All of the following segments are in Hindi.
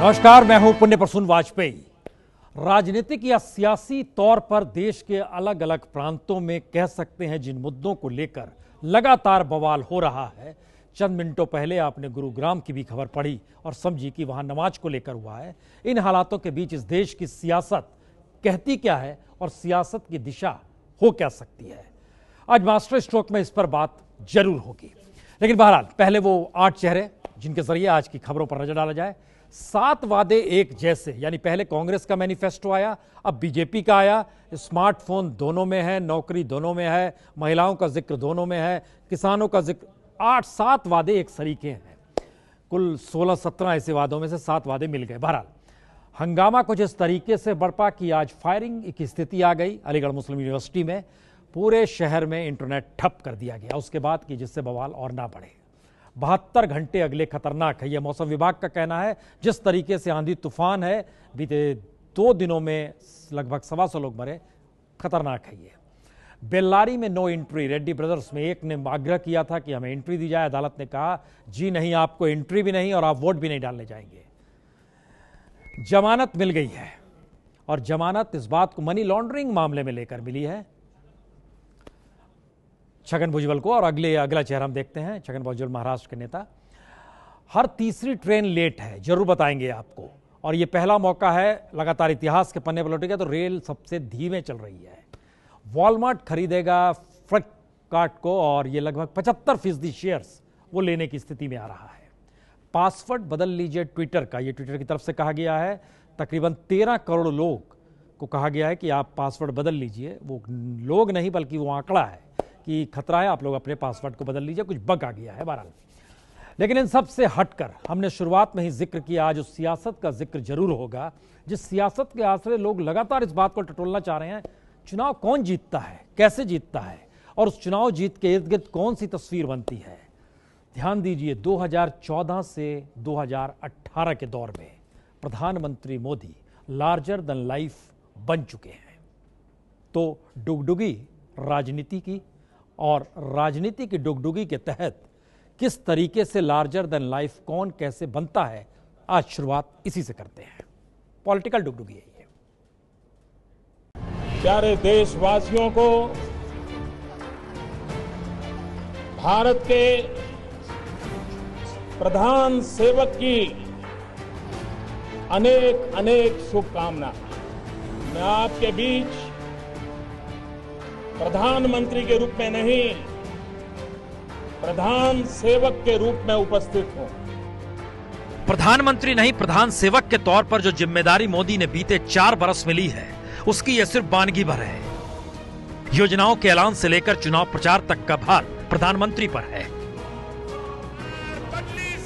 नमस्कार, मैं हूं पुण्य प्रसून वाजपेयी। राजनीतिक या सियासी तौर पर देश के अलग अलग प्रांतों में कह सकते हैं जिन मुद्दों को लेकर लगातार बवाल हो रहा है, चंद मिनटों पहले आपने गुरुग्राम की भी खबर पढ़ी और समझी कि वहां नमाज को लेकर हुआ है। इन हालातों के बीच इस देश की सियासत कहती क्या है और सियासत की दिशा हो क्या सकती है, आज मास्टर स्ट्रोक में इस पर बात जरूर होगी। लेकिन बहरहाल पहले वो 8 चेहरे जिनके जरिए आज की खबरों पर नजर डाला जाए। 7 वादे एक जैसे, यानी पहले कांग्रेस का मैनिफेस्टो आया, अब बीजेपी का आया। स्मार्टफोन दोनों में है, नौकरी दोनों में है, महिलाओं का जिक्र दोनों में है, किसानों का जिक्र। 8-7 वादे एक सरीके हैं। कुल 16-17 ऐसे वादों में से 7 वादे मिल गए। बहरहाल हंगामा कुछ इस तरीके से बरपा कि आज फायरिंग की स्थिति आ गई अलीगढ़ मुस्लिम यूनिवर्सिटी में। पूरे शहर में इंटरनेट ठप कर दिया गया उसके बाद कि जिससे बवाल और ना बढ़े। 72 घंटे अगले खतरनाक है, यह मौसम विभाग का कहना है। जिस तरीके से आंधी तूफान है, बीते 2 दिनों में लगभग 125 लोग मरे, खतरनाक है ये। बेल्लारी में नो एंट्री, रेड्डी ब्रदर्स में एक ने आग्रह किया था कि हमें एंट्री दी जाए। अदालत ने कहा जी नहीं, आपको एंट्री भी नहीं और आप वोट भी नहीं डालने जाएंगे। जमानत मिल गई है और जमानत इस बात को मनी लॉन्ड्रिंग मामले में लेकर मिली है छगन भुजबल को। और अगला चेहरा हम देखते हैं, छगन भुजबल महाराष्ट्र के नेता। हर तीसरी ट्रेन लेट है, जरूर बताएंगे आपको। और ये पहला मौका है, लगातार इतिहास के पन्ने पलटेगा तो रेल सबसे धीमे चल रही है। वॉलमार्ट खरीदेगा फ्लिपकार्ट को और ये लगभग 75% शेयर्स वो लेने की स्थिति में आ रहा है। पासवर्ड बदल लीजिए ट्विटर का, ये ट्विटर की तरफ से कहा गया है। तकरीबन 13 करोड़ लोग को कहा गया है कि आप पासवर्ड बदल लीजिए। वो लोग नहीं बल्कि वो आंकड़ा है कि खतरा है, आप लोग अपने पासवर्ड को बदल लीजिए, कुछ बग आ गया है बहरहाल। लेकिन इन सब से हटकर हमने शुरुआत में ही जिक्र किया, आज उस सियासत का जिक्र जरूर होगा जिस सियासत के आश्रय लोग लगातार इस बात को टटोलना चाह रहे हैं। चुनाव कौन जीतता है, कैसे जीतता है और उस चुनाव जीत के इर्द गिर्द कौन सी तस्वीर बनती है। ध्यान दीजिए, 2014 से 2018 के दौर में प्रधानमंत्री मोदी लार्जर देन लाइफ बन चुके हैं। तो डुगडुगी राजनीति की, और राजनीति की डुगडुगी के तहत किस तरीके से लार्जर देन लाइफ कौन कैसे बनता है, आज शुरुआत इसी से करते हैं। पॉलिटिकल डुगडुगी है ये। प्यारे देशवासियों को भारत के प्रधान सेवक की अनेक अनेक शुभकामना। मैं आपके बीच प्रधानमंत्री के रूप में नहीं, प्रधान सेवक के रूप में उपस्थित हूं। प्रधानमंत्री नहीं, प्रधान सेवक के तौर पर जो जिम्मेदारी मोदी ने बीते 4 बरस में ली है, उसकी यह सिर्फ वानगी भर है। योजनाओं के ऐलान से लेकर चुनाव प्रचार तक का भार प्रधानमंत्री पर है।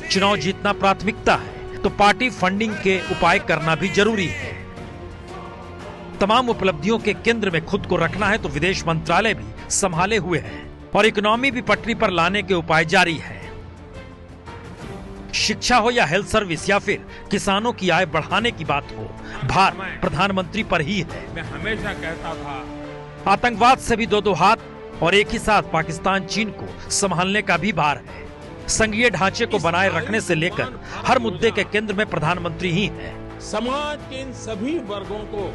चुनाव जीतना प्राथमिकता है तो पार्टी फंडिंग के उपाय करना भी जरूरी है। तमाम उपलब्धियों के केंद्र में खुद को रखना है तो विदेश मंत्रालय भी संभाले हुए है और इकोनॉमी भी पटरी पर लाने के उपाय जारी है। शिक्षा हो या हेल्थ सर्विस या फिर किसानों की आय बढ़ाने की बात हो, भार प्रधानमंत्री पर ही है। मैं हमेशा कहता था, आतंकवाद से भी 2-2 हाथ और एक ही साथ पाकिस्तान चीन को संभालने का भी भार है। संघीय ढांचे को बनाए रखने से लेकर हर मुद्दे के केंद्र में प्रधानमंत्री ही है। समाज के इन सभी वर्गों को,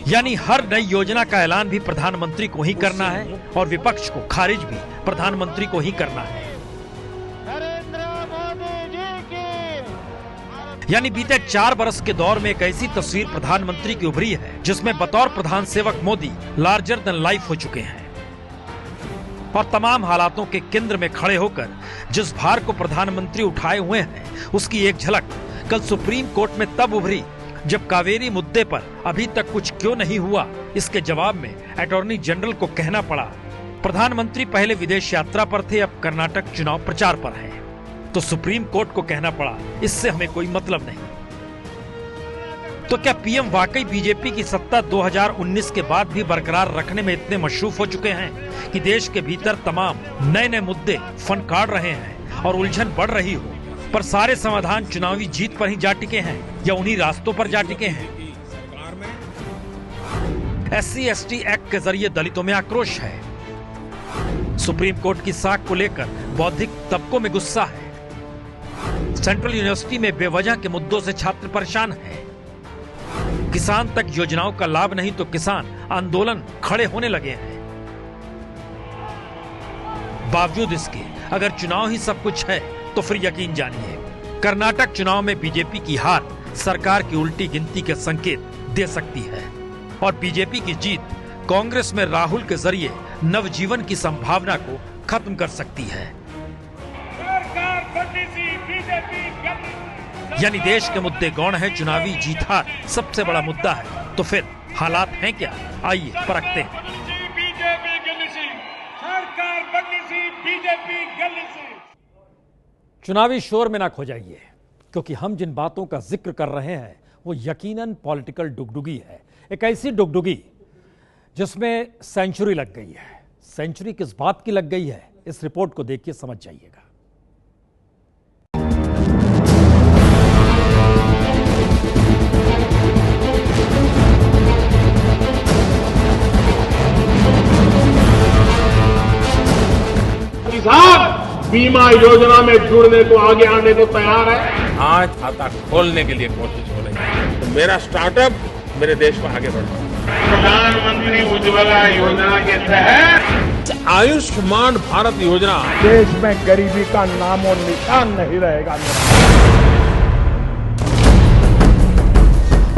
यानी हर नई योजना का ऐलान भी प्रधानमंत्री को ही करना है और विपक्ष को खारिज भी प्रधानमंत्री को ही करना है। यानी बीते 4 बरस के दौर में एक ऐसी तस्वीर प्रधानमंत्री की उभरी है जिसमें बतौर प्रधान सेवक मोदी लार्जर देन लाइफ हो चुके हैं और तमाम हालातों के केंद्र में खड़े होकर जिस भार को प्रधानमंत्री उठाए हुए हैं, उसकी एक झलक कल सुप्रीम कोर्ट में तब उभरी जब कावेरी मुद्दे पर अभी तक कुछ क्यों नहीं हुआ, इसके जवाब में अटॉर्नी जनरल को कहना पड़ा प्रधानमंत्री पहले विदेश यात्रा पर थे, अब कर्नाटक चुनाव प्रचार पर हैं। तो सुप्रीम कोर्ट को कहना पड़ा इससे हमें कोई मतलब नहीं। तो क्या पीएम वाकई बीजेपी की सत्ता 2019 के बाद भी बरकरार रखने में इतने मशरूफ हो चुके हैं कि देश के भीतर तमाम नए नए मुद्दे फनकार रहे हैं और उलझन बढ़ रही हो, पर सारे समाधान चुनावी जीत पर ही जा टिके हैं या उन्हीं रास्तों पर जा टिके हैं। SC/ST एक्ट के जरिए दलितों में आक्रोश है। सुप्रीम कोर्ट की साख को लेकर बौद्धिक तबकों में गुस्सा है। सेंट्रल यूनिवर्सिटी में बेवजह के मुद्दों से छात्र परेशान हैं। किसान तक योजनाओं का लाभ नहीं तो किसान आंदोलन खड़े होने लगे हैं। बावजूद इसके अगर चुनाव ही सब कुछ है तो फिर यकीन जानिए कर्नाटक चुनाव में बीजेपी की हार सरकार की उल्टी गिनती के संकेत दे सकती है और बीजेपी की जीत कांग्रेस में राहुल के जरिए नवजीवन की संभावना को खत्म कर सकती है। यानी देश के मुद्दे गौण है, चुनावी जीत हार सबसे बड़ा मुद्दा है। तो फिर हालात हैं क्या, आइए परखते हैं। चुनावी शोर में ना खो जाइए, क्योंकि हम जिन बातों का जिक्र कर रहे हैं वो यकीनन पॉलिटिकल डुगडुगी है। एक ऐसी डुगडुगी जिसमें सेंचुरी लग गई है। सेंचुरी किस बात की लग गई है, इस रिपोर्ट को देखिए समझ जाइएगा। किसान बीमा योजना में जुड़ने को आगे आने को तैयार है। आज खाता खोलने के लिए कोशिश हो रही है। तो मेरा स्टार्टअप मेरे देश को आगे बढ़ा। प्रधानमंत्री उज्ज्वला योजना के तहत आयुष्मान भारत योजना, देश में गरीबी का नामो निशान नहीं रहेगा।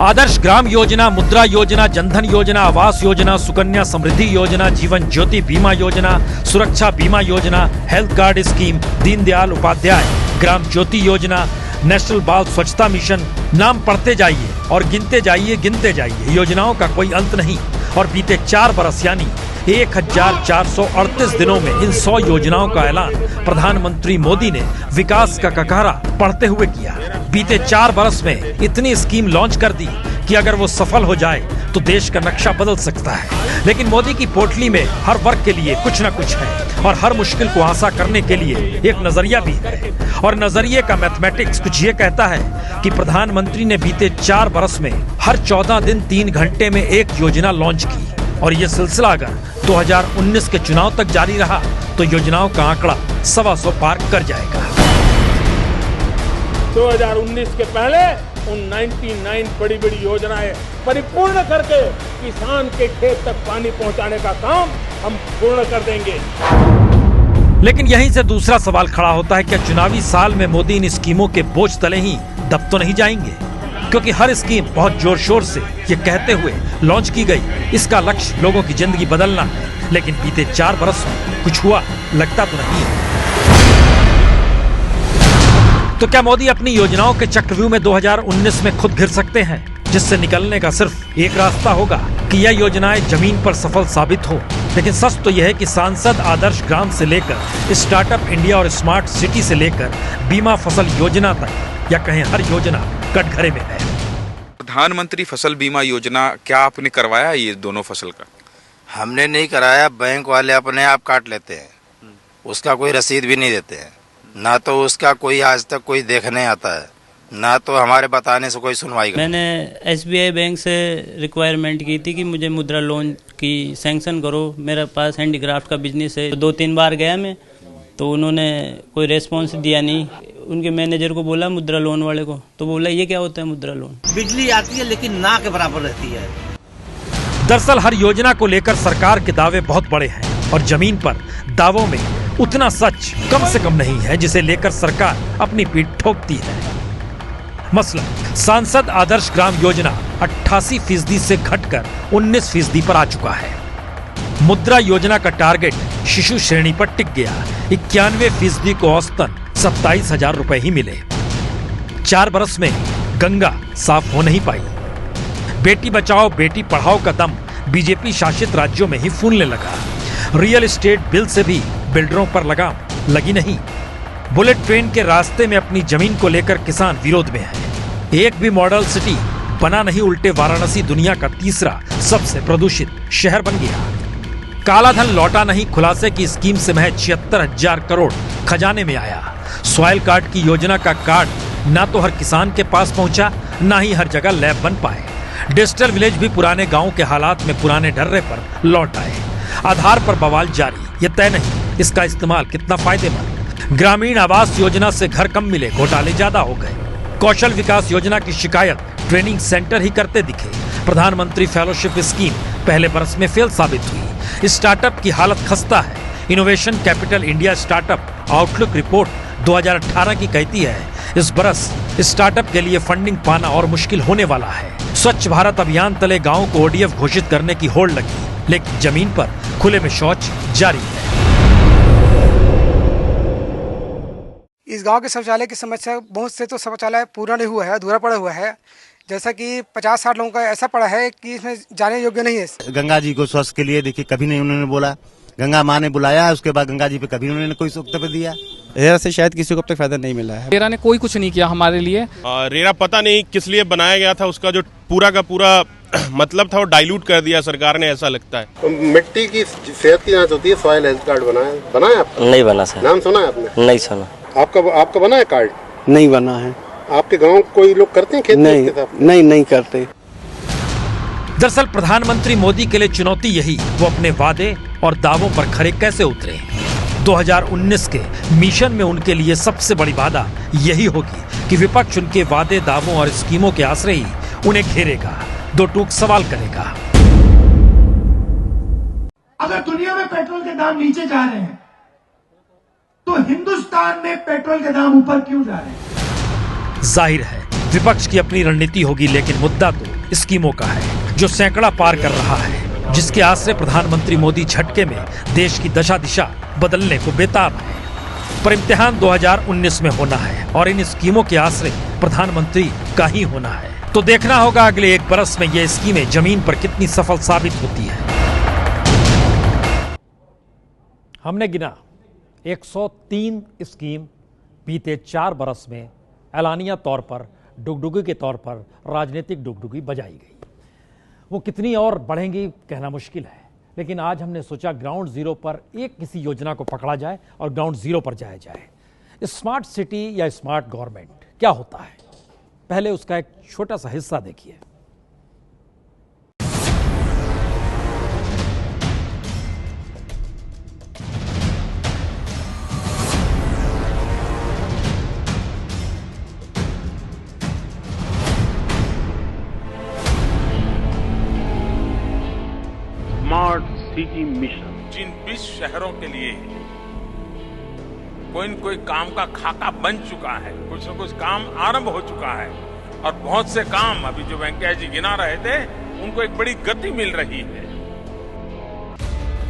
आदर्श ग्राम योजना, मुद्रा योजना, जनधन योजना, आवास योजना, सुकन्या समृद्धि योजना, जीवन ज्योति बीमा योजना, सुरक्षा बीमा योजना, health card scheme, Deendayal Upadhyay ग्राम ज्योति योजना, नेशनल बाल स्वच्छता मिशन, नाम पढ़ते जाइए और गिनते जाइए। योजनाओं का कोई अंत नहीं। और बीते 4 बरस यानी 1438 दिनों में इन 100 योजनाओं का ऐलान प्रधानमंत्री मोदी ने विकास का ककारा पढ़ते हुए किया। बीते 4 बरस में इतनी स्कीम लॉन्च कर दी कि अगर वो सफल हो जाए तो देश का नक्शा बदल सकता है। लेकिन मोदी की पोटली में हर वर्ग के लिए कुछ न कुछ है और हर मुश्किल को आसान करने के लिए एक नजरिया भी है। और नजरिए का मैथमेटिक्स कुछ ये कहता है कि प्रधानमंत्री ने बीते 4 बरस में हर 14 दिन 3 घंटे में एक योजना लॉन्च की। और ये सिलसिला अगर 2019 के चुनाव तक जारी रहा तो योजनाओं का आंकड़ा 125 पार कर जाएगा। 2019 के पहले उन 99 बड़ी बड़ी योजनाएं परिपूर्ण करके किसान के खेत तक पानी पहुंचाने का काम हम पूर्ण कर देंगे। लेकिन यहीं से दूसरा सवाल खड़ा होता है, क्या चुनावी साल में मोदी इन स्कीमों के बोझ तले ही दब तो नहीं जाएंगे? क्योंकि हर स्कीम बहुत जोर शोर से ये कहते हुए लॉन्च की गई, इसका लक्ष्य लोगों की जिंदगी बदलना है। लेकिन बीते 4 बरस में कुछ हुआ लगता तो नहीं है। तो क्या मोदी अपनी योजनाओं के चक्रव्यूह में 2019 में खुद घिर सकते हैं, जिससे निकलने का सिर्फ एक रास्ता होगा कि यह योजनाएं जमीन पर सफल साबित हो। लेकिन सच तो यह है कि सांसद आदर्श ग्राम से लेकर स्टार्टअप इंडिया और स्मार्ट सिटी से लेकर बीमा फसल योजना तक, या कहें हर योजना कटघरे में है। प्रधानमंत्री फसल बीमा योजना क्या आपने करवाया ये दोनों फसल का? हमने नहीं कराया, बैंक वाले अपने आप काट लेते हैं, उसका कोई रसीद भी नहीं देते हैं, ना तो उसका कोई आज तक कोई देखने आता है, ना तो हमारे बताने से कोई सुनवाई करता। मैंने SBI बैंक से रिक्वायरमेंट की थी कि मुझे मुद्रा लोन की सैंक्शन करो, मेरे पास हैंडीक्राफ्ट का बिजनेस है। 2-3 बार गया मैं, तो उन्होंने कोई रेस्पॉन्स दिया नहीं। उनके मैनेजर को बोला मुद्रा लोन वाले को, तो बोला ये क्या होता है मुद्रा लोन? बिजली आती है लेकिन ना के बराबर रहती है। दरअसल हर योजना को लेकर सरकार के दावे बहुत बड़े हैं और जमीन पर दावों में उतना सच कम से कम नहीं है जिसे लेकर सरकार अपनी पीठ ठोकती है। मसलन सांसद आदर्श ग्राम योजना 88% से घटकर 19% पर आ चुका है। मुद्रा योजना का टारगेट शिशु श्रेणी पर टिक गया, 91% को औसतन 27,000 रुपए ही मिले। 4 बरस में गंगा साफ हो नहीं पाई। बेटी बचाओ बेटी पढ़ाओ का दम बीजेपी शासित राज्यों में ही फूलने लगा। रियल एस्टेट बिल से भी बिल्डरों पर लगाम लगी नहीं। बुलेट ट्रेन के रास्ते में अपनी जमीन को लेकर किसान विरोध में है। एक भी मॉडल सिटी बना नहीं, उल्टे वाराणसी दुनिया का तीसरा सबसे प्रदूषित शहर बन गया। काला धन लौटा नहीं, खुलासे की स्कीम से महज 76,000 करोड़ खजाने में आया। सॉइल कार्ड की योजना का कार्ड ना तो हर किसान के पास पहुंचा, ना ही हर जगह लैब बन पाए। डिजिटल विलेज भी पुराने गांव के हालात में पुराने ढर्रे पर लौट आए। आधार पर बवाल जारी, ये तय नहीं इसका इस्तेमाल कितना फायदेमंद। ग्रामीण आवास योजना से घर कम मिले, घोटाले ज्यादा हो गए। कौशल विकास योजना की शिकायत ट्रेनिंग सेंटर ही करते दिखे। प्रधानमंत्री फेलोशिप स्कीम पहले बरस में फेल साबित हुई। स्टार्टअप की हालत खस्ता है। Innovation capital India startup outlook report 2018 की कहती है इस बरस स्टार्टअप के लिए फंडिंग पाना और मुश्किल होने वाला है। स्वच्छ भारत अभियान तले गाँव को ODF घोषित करने की होड़ लगी, लेकिन जमीन पर खुले में शौच जारी है। इस गांव के शौचालय की समस्या, बहुत से तो शौचालय पूरा नहीं हुआ है, अधूरा पड़ा हुआ है। जैसा कि 50-60 लोगों का ऐसा पड़ा है कि इसमें जाने योग्य नहीं है। गंगा जी को स्वास्थ्य के लिए देखिए कभी नहीं उन्होंने बोला। गंगा माँ ने बुलाया, उसके बाद गंगा जी पे कभी उन्होंने कोई वक्तव्य दिया। रेरा से शायद किसी को अब तक फायदा नहीं मिला है। रेरा ने कोई कुछ नहीं किया हमारे लिए। रेरा पता नहीं किस लिए बनाया गया था, उसका जो पूरा का पूरा मतलब था वो डाइल्यूट कर दिया सरकार ने, ऐसा लगता है। मिट्टी की सेहत की जांच होती है, सॉइल हेल्थ कार्ड बनाया आपका? नहीं बना सर। नाम सुना है आपने? नहीं सुना। आपका बना है कार्ड? नहीं बना है। आपके गांव कोई लोग करते हैं खेती? नहीं करते। दरअसल प्रधानमंत्री मोदी के लिए चुनौती यही, वो अपने वादे और दावों पर खरे कैसे उतरे। 2019 के मिशन में उनके लिए सबसे बड़ी बाधा यही होगी कि विपक्ष उनके वादे, दावों और स्कीमों के आश्रय ही उन्हें घेरेगा, दो टूक सवाल करेगा। अगर दुनिया में पेट्रोल के दाम नीचे जा रहे हैं तो हिंदुस्तान में पेट्रोल के दाम ऊपर क्यों जा रहे हैं? जाहिर है विपक्ष की अपनी रणनीति होगी, लेकिन मुद्दा तो स्कीमों का है जो सैकड़ा पार कर रहा है, जिसके आश्रय प्रधानमंत्री मोदी झटके में देश की दशा दिशा बदलने को बेताब है। पर इम्तिहान 2019 में होना है और इन स्कीमों के आश्रय प्रधानमंत्री का ही होना है। तो देखना होगा अगले एक बरस में ये स्कीमें जमीन पर कितनी सफल साबित होती है। हमने गिना 103 स्कीम बीते 4 बरस में ऐलानिया तौर पर डुगडुगी के तौर पर राजनीतिक डुगडुगी बजाई गई। वो कितनी और बढ़ेंगी कहना मुश्किल है, लेकिन आज हमने सोचा ग्राउंड जीरो पर एक किसी योजना को पकड़ा जाए और ग्राउंड जीरो पर जाया जाए। स्मार्ट सिटी या स्मार्ट गवर्नमेंट क्या होता है, पहले उसका एक छोटा सा हिस्सा देखिए। स्मार्ट सिटी मिशन जिन 20 शहरों के लिए कोई न कोई काम का खाका बन चुका है, कुछ न कुछ काम आरंभ हो चुका है और बहुत से काम अभी जो वेंकैया जी गिना रहे थे उनको एक बड़ी गति मिल रही है।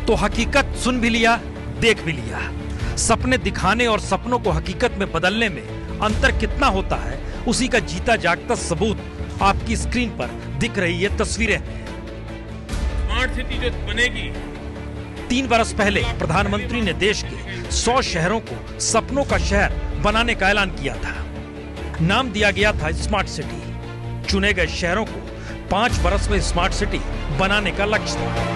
तो हकीकत सुन भी लिया, देख भी लिया। सपने दिखाने और सपनों को हकीकत में बदलने में अंतर कितना होता है, उसी का जीता जागता सबूत आपकी स्क्रीन पर दिख रही ये तस्वीरें हैं। स्मार्ट सिटी जो बनेगी, 3 बरस पहले प्रधानमंत्री ने देश के 100 शहरों को सपनों का शहर बनाने का ऐलान किया था। नाम दिया गया था स्मार्ट सिटी। चुने गए शहरों को 5 बरस में स्मार्ट सिटी बनाने का लक्ष्य था।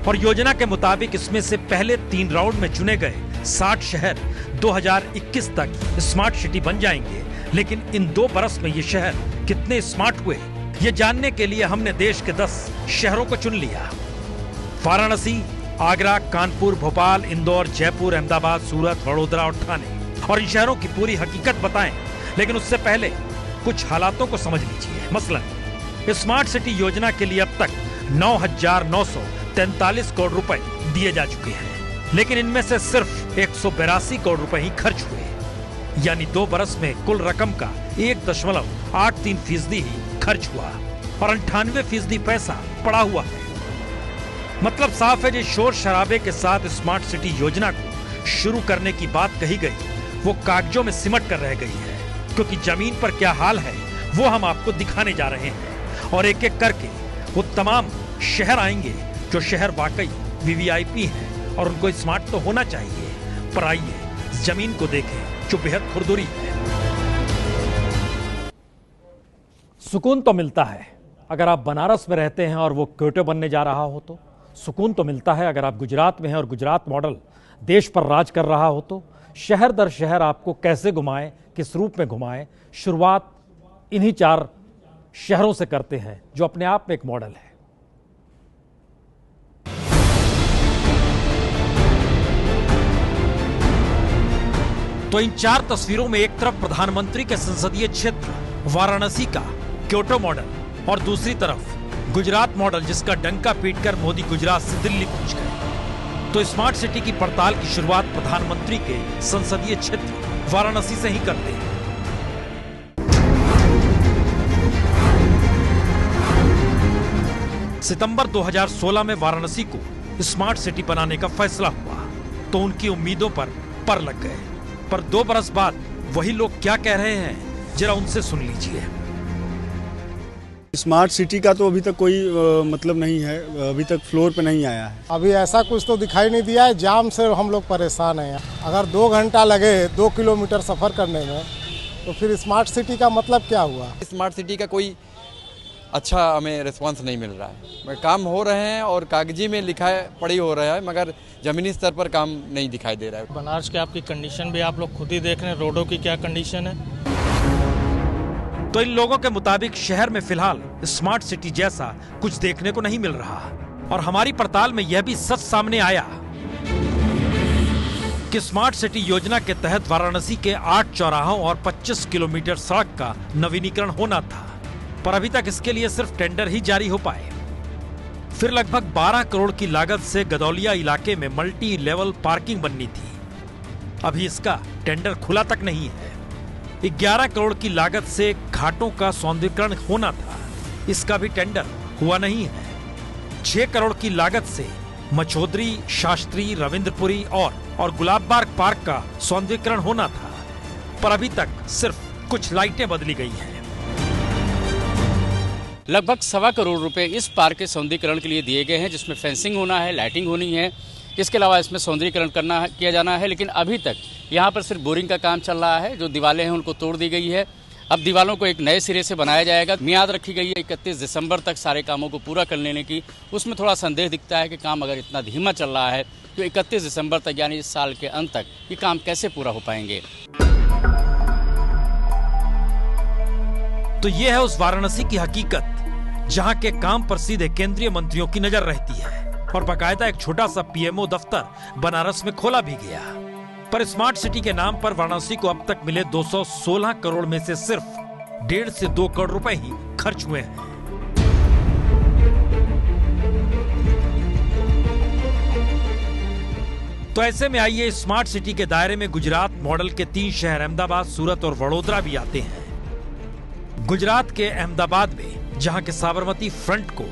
और योजना के मुताबिक इसमें से पहले 3 राउंड में चुने गए 60 शहर 2021 तक स्मार्ट सिटी बन जाएंगे। लेकिन इन 2 बरस में ये शहर कितने स्मार्ट हुए, ये जानने के लिए हमने देश के 10 शहरों को चुन लिया। वाराणसी, आगरा, कानपुर, भोपाल, इंदौर, जयपुर, अहमदाबाद, सूरत, वडोदरा और ठाणे। और इन शहरों की पूरी हकीकत बताएं, लेकिन उससे पहले कुछ हालातों को समझ लीजिए। मसलन स्मार्ट सिटी योजना के लिए अब तक 9,943 करोड़ रुपए दिए जा चुके हैं, लेकिन इनमें से सिर्फ 182 करोड़ रुपए ही खर्च हुए। यानी 2 बरस में कुल रकम का 1.83% ही खर्च हुआ और 98% पैसा पड़ा हुआ है। मतलब साफ है, जो शोर शराबे के साथ स्मार्ट सिटी योजना को शुरू करने की बात कही गई, वो कागजों में सिमट कर रह गई है, क्योंकि जमीन पर क्या हाल है वो हम आपको दिखाने जा रहे हैं। और एक एक करके वो तमाम शहर आएंगे जो शहर वाकई वीवीआईपी हैं और उनको स्मार्ट तो होना चाहिए। पर आइए जमीन को देखें जो बेहद खुरदुरी है। सुकून तो मिलता है अगर आप बनारस में रहते हैं और वो क्योटो बनने जा रहा हो तो। सुकून तो मिलता है अगर आप गुजरात में हैं और गुजरात मॉडल देश पर राज कर रहा हो तो। शहर दर शहर आपको कैसे घुमाएं, किस रूप में घुमाएं, शुरुआत इन्हीं 4 शहरों से करते हैं, जो अपने आप में एक मॉडल है। तो इन 4 तस्वीरों में एक तरफ प्रधानमंत्री के संसदीय क्षेत्र वाराणसी का क्योटो मॉडल और दूसरी तरफ गुजरात मॉडल, जिसका डंका पीटकर मोदी गुजरात से दिल्ली पहुंच गए। तो स्मार्ट सिटी की पड़ताल की शुरुआत प्रधानमंत्री के संसदीय क्षेत्र वाराणसी से ही करते हैं। सितंबर 2016 में वाराणसी को स्मार्ट सिटी बनाने का फैसला हुआ तो उनकी उम्मीदों पर लग गए। पर 2 बरस बाद वही लोग क्या कह रहे हैं, जरा उनसे सुन लीजिए। स्मार्ट सिटी का तो अभी तक कोई मतलब नहीं है, अभी तक फ्लोर पे नहीं आया है। अभी ऐसा कुछ तो दिखाई नहीं दिया है। जाम से हम लोग परेशान हैं। अगर 2 घंटा लगे 2 किलोमीटर सफर करने में, तो फिर स्मार्ट सिटी का मतलब क्या हुआ? स्मार्ट सिटी का कोई अच्छा हमें रिस्पांस नहीं मिल रहा है। काम हो रहे हैं और कागजी में लिखा पढ़ी हो रहा है, मगर जमीनी स्तर पर काम नहीं दिखाई दे रहा है। बनारस के आपकी कंडीशन भी आप लोग खुद ही देख रहे हैं, रोडों की क्या कंडीशन है। तो इन लोगों के मुताबिक शहर में फिलहाल स्मार्ट सिटी जैसा कुछ देखने को नहीं मिल रहा। और हमारी पड़ताल में यह भी सच सामने आया कि स्मार्ट सिटी योजना के तहत वाराणसी के 8 चौराहों और 25 किलोमीटर सड़क का नवीनीकरण होना था, पर अभी तक इसके लिए सिर्फ टेंडर ही जारी हो पाए। फिर लगभग 12 करोड़ की लागत से गदौलिया इलाके में मल्टी लेवल पार्किंग बननी थी, अभी इसका टेंडर खुला तक नहीं है। 11 करोड़ की लागत से घाटों का सौंदर्यीकरण होना था, इसका भी टेंडर हुआ नहीं है। 6 करोड़ की लागत से मचौधरी, शास्त्री, रविंद्रपुरी और गुलाबबाग पार्क का सौंदर्यीकरण होना था, पर अभी तक सिर्फ कुछ लाइटें बदली गई हैं। लगभग 1.25 करोड़ रुपए इस पार्क के सौंदर्यीकरण के लिए दिए गए हैं, जिसमें फेंसिंग होना है, लाइटिंग होनी है, इसके अलावा इसमें सौंदर्यीकरण किया जाना है। लेकिन अभी तक यहाँ पर सिर्फ बोरिंग का काम चल रहा है। जो दीवारें हैं उनको तोड़ दी गई है, अब दीवारों को एक नए सिरे से बनाया जाएगा। मियाद रखी गई है 31 दिसंबर तक सारे कामों को पूरा कर लेने की। उसमें थोड़ा संदेह दिखता है कि काम अगर इतना धीमा चल रहा है तो 31 दिसंबर तक यानी इस साल के अंत तक ये काम कैसे पूरा हो पाएंगे। तो ये है उस वाराणसी की हकीकत, जहां के काम पर सीधे केंद्रीय मंत्रियों की नजर रहती है और बाकायदा एक छोटा सा पीएमओ दफ्तर बनारस में खोला भी गया। पर स्मार्ट सिटी के नाम पर वाराणसी को अब तक मिले 216 करोड़ में से सिर्फ 1.5 से 2 करोड़ रुपए ही खर्च हुए हैं। तो ऐसे में आइए स्मार्ट सिटी के दायरे में गुजरात मॉडल के 3 शहर अहमदाबाद, सूरत और वडोदरा भी आते हैं। गुजरात के अहमदाबाद में जहां के साबरमती फ्रंट को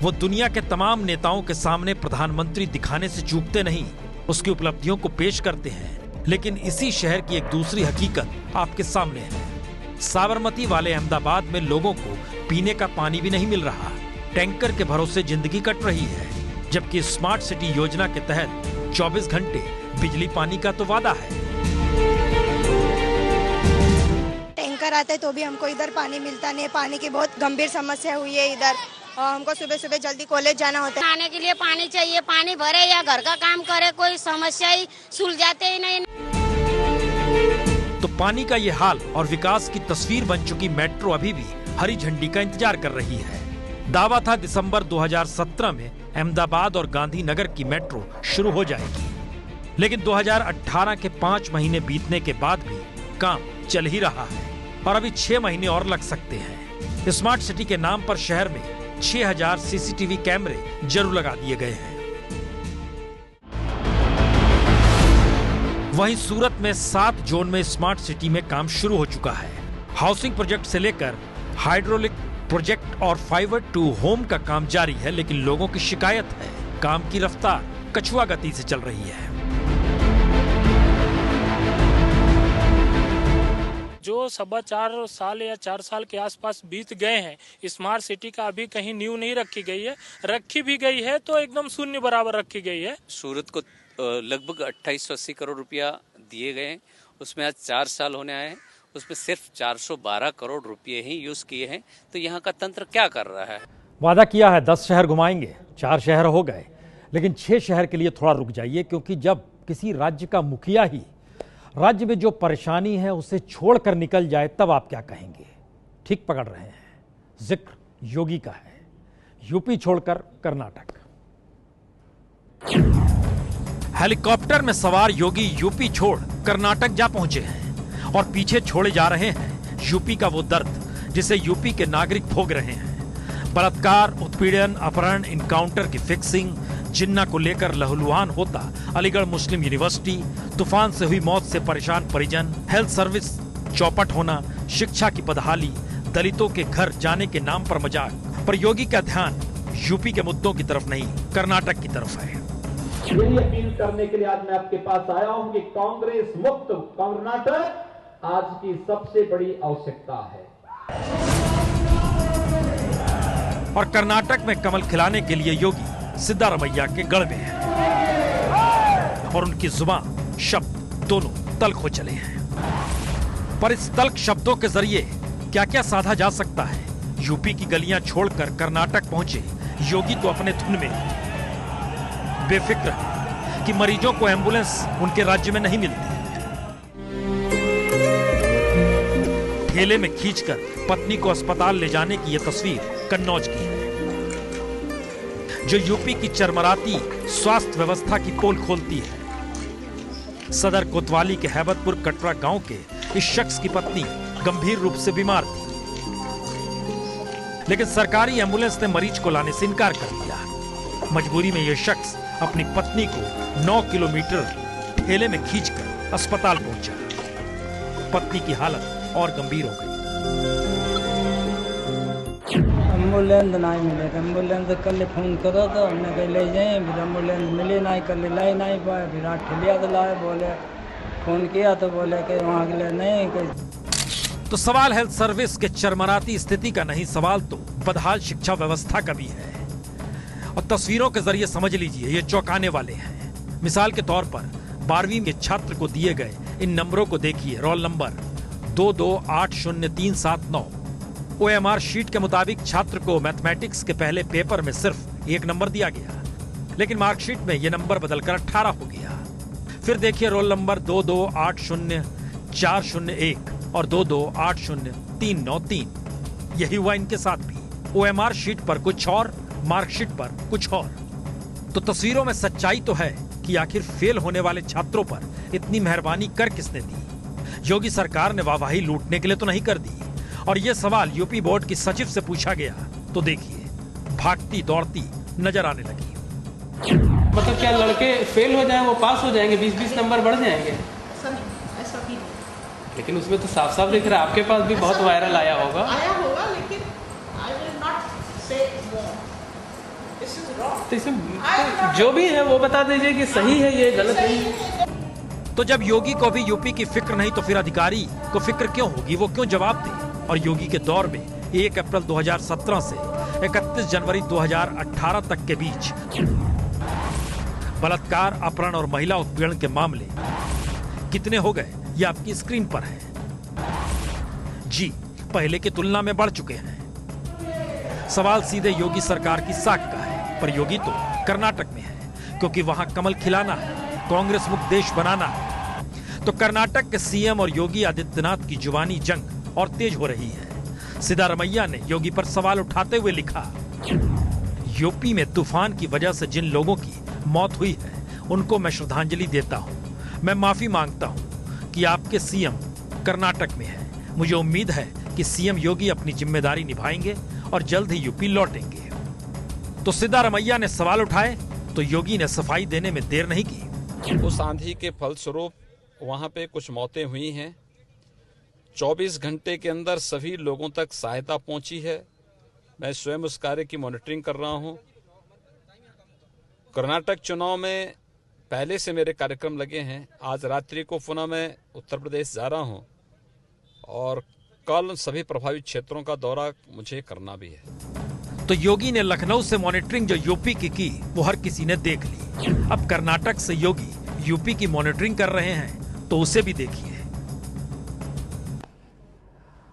वो दुनिया के तमाम नेताओं के सामने प्रधानमंत्री दिखाने से चूकते नहीं, उसकी उपलब्धियों को पेश करते हैं। लेकिन इसी शहर की एक दूसरी हकीकत आपके सामने है। साबरमती वाले अहमदाबाद में लोगों को पीने का पानी भी नहीं मिल रहा, टैंकर के भरोसे जिंदगी कट रही है, जबकि स्मार्ट सिटी योजना के तहत 24 घंटे बिजली पानी का तो वादा है। टैंकर आता है तो भी हमको इधर पानी मिलता नहीं, पानी की बहुत गंभीर समस्या हुई है इधर। हमको सुबह सुबह जल्दी कॉलेज जाना होता है, खाने के लिए पानी चाहिए, पानी भरे या घर का काम करे, कोई समस्या ही सुलझाते ही नहीं। तो पानी का ये हाल और विकास की तस्वीर बन चुकी मेट्रो अभी भी हरी झंडी का इंतजार कर रही है। दावा था दिसंबर 2017 में अहमदाबाद और गांधीनगर की मेट्रो शुरू हो जाएगी, लेकिन 2018 के 5 महीने बीतने के बाद भी काम चल ही रहा है और अभी 6 महीने और लग सकते हैं। स्मार्ट सिटी के नाम पर शहर में 6000 सीसीटीवी कैमरे जरूर लगा दिए गए हैं। वहीं सूरत में 7 जोन में स्मार्ट सिटी में काम शुरू हो चुका है। हाउसिंग प्रोजेक्ट से लेकर हाइड्रोलिक प्रोजेक्ट और फाइबर टू होम का काम जारी है, लेकिन लोगों की शिकायत है काम की रफ्तार कछुआ गति से चल रही है। जो 4.25 साल या 4 साल के आसपास बीत गए हैं, स्मार्ट सिटी का अभी कहीं नींव नहीं रखी गई है। रखी भी गई है तो एकदम शून्य बराबर रखी गई है। सूरत को लगभग 2880 करोड़ रुपया दिए गए, उसमें आज 4 साल होने आए हैं, उसमें सिर्फ 412 करोड़ रुपये ही यूज किए हैं। तो यहाँ का तंत्र क्या कर रहा है? वादा किया है 10 शहर घुमाएंगे, 4 शहर हो गए, लेकिन 6 शहर के लिए थोड़ा रुक जाइए, क्योंकि जब किसी राज्य का मुखिया ही राज्य में जो परेशानी है उसे छोड़कर निकल जाए, तब आप क्या कहेंगे? ठीक पकड़ रहे हैं, जिक्र योगी का है। यूपी छोड़कर कर्नाटक। हेलीकॉप्टर में सवार योगी यूपी छोड़ कर्नाटक जा पहुंचे हैं और पीछे छोड़े जा रहे हैं यूपी का वो दर्द जिसे यूपी के नागरिक भोग रहे हैं। बलात्कार, उत्पीड़न, अपहरण, इनकाउंटर की फिक्सिंग, जिन्ना को लेकर लहूलुहान होता अलीगढ़ मुस्लिम यूनिवर्सिटी, तूफान से हुई मौत से परेशान परिजन, हेल्थ सर्विस चौपट होना, शिक्षा की बदहाली, दलितों के घर जाने के नाम पर मजाक। पर योगी का ध्यान यूपी के मुद्दों की तरफ नहीं, कर्नाटक की तरफ है। यही अपील करने के लिए आज मैं आपके पास आया हूं कि कांग्रेस मुक्त कर्नाटक आज की सबसे बड़ी आवश्यकता है। और कर्नाटक में कमल खिलाने के लिए योगी सिद्धारमैया के गढ़ में है और उनकी जुबान, शब्द दोनों तल्ख हो चले हैं। पर इस तल्ख शब्दों के जरिए क्या क्या साधा जा सकता है? यूपी की गलियां छोड़कर कर्नाटक पहुंचे योगी तो अपने धुन में बेफिक्र है कि मरीजों को एम्बुलेंस उनके राज्य में नहीं मिलती। ठेले में खींचकर पत्नी को अस्पताल ले जाने की यह तस्वीर कन्नौज की है, जो यूपी की चरमराती स्वास्थ्य व्यवस्था की पोल खोलती है। सदर कोतवाली के हैबतपुर कटरा गांव के इस शख्स की पत्नी गंभीर रूप से बीमार थी, लेकिन सरकारी एम्बुलेंस ने मरीज को लाने से इनकार कर दिया। मजबूरी में यह शख्स अपनी पत्नी को 9 किलोमीटर ठेले में खींचकर अस्पताल पहुंचा। पत्नी की हालत और गंभीर हो गई। एम्बुलेंस नहीं मिले, एम्बुलेंस कल फोन करो तो हमने कहीं ले जाए, फिर एम्बुलेंस मिले नहीं, कल लाई नहीं पाए, फिर आज ठेलिया तो लाए, बोले फोन किया तो बोले कि वहाँ के लिए नहीं कहीं। तो सवाल हेल्थ सर्विस के चरमराती स्थिति का नहीं, सवाल तो बदहाल शिक्षा व्यवस्था का भी है। और तस्वीरों के जरिए समझ लीजिए, ये चौंकाने वाले हैं। मिसाल के तौर पर 12वीं के छात्र को दिए गए इन नंबरों को देखिए। Roll number 2280379। OMR शीट के मुताबिक छात्र को मैथमेटिक्स के पहले पेपर में सिर्फ 1 नंबर दिया गया, लेकिन मार्कशीट में यह नंबर बदलकर 18 हो गया। फिर देखिए रोल नंबर 2280401 और 2280393। यही हुआ इनके साथ भी। OMR शीट पर कुछ और, मार्कशीट पर कुछ और। तो तस्वीरों में सच्चाई तो है कि आखिर फेल होने वाले छात्रों पर इतनी मेहरबानी कर किसने दी? योगी सरकार ने वाहवाही लूटने के लिए तो नहीं कर दी। और यह सवाल यूपी बोर्ड की सचिव से पूछा गया तो देखिए, भागती दौड़ती नजर आने लगी। मतलब क्या लड़के फेल हो जाएं वो पास हो जाएंगे, 20-20 नंबर बढ़ जाएंगे? ऐसा भी लेकिन उसमें तो साफ साफ दिख रहा है, आपके पास भी बहुत वायरल आया होगा, लेकिन I will not say this is wrong. तो इसमें जो भी है वो बता दीजिए कि सही है, ये गलत है। तो जब योगी को भी यूपी की फिक्र नहीं तो फिर अधिकारी को फिक्र क्यों होगी? वो क्यों जवाब दे? और योगी के दौर में 1 अप्रैल 2017 से 31 जनवरी 2018 तक के बीच बलात्कार, अपहरण और महिला उत्पीड़न के मामले कितने हो गए, ये आपकी स्क्रीन पर है। जी, पहले की तुलना में बढ़ चुके हैं। सवाल सीधे योगी सरकार की साख का है, पर योगी तो कर्नाटक में है, क्योंकि वहां कमल खिलाना है, कांग्रेस मुक्त देश बनाना है। तो कर्नाटक के सीएम और योगी आदित्यनाथ की जुबानी जंग और तेज हो रही है। सिद्धारमैया ने योगी पर सवाल उठाते हुए लिखा, यूपी में तूफान की वजह से जिन लोगों की मौत हुई है उनको मैं श्रद्धांजलि देता हूं। मैं माफी मांगता हूं कि आपके सीएम कर्नाटक में है। मुझे उम्मीद है कि सीएम योगी अपनी जिम्मेदारी निभाएंगे और जल्द ही यूपी लौटेंगे। तो सिद्धारमैया ने सवाल उठाए तो योगी ने सफाई देने में देर नहीं की। उस आंधी के फलस्वरूप वहां पे कुछ मौतें हुई हैं। 24 घंटे के अंदर सभी लोगों तक सहायता पहुंची है। मैं स्वयं उस कार्य की मॉनिटरिंग कर रहा हूं। कर्नाटक चुनाव में पहले से मेरे कार्यक्रम लगे हैं। आज रात्रि को पुनः मैं उत्तर प्रदेश जा रहा हूं और कल सभी प्रभावित क्षेत्रों का दौरा मुझे करना भी है। तो योगी ने लखनऊ से मॉनिटरिंग जो यूपी की वो हर किसी ने देख ली। अब कर्नाटक से योगी यूपी की मॉनिटरिंग कर रहे हैं तो उसे भी देखिए।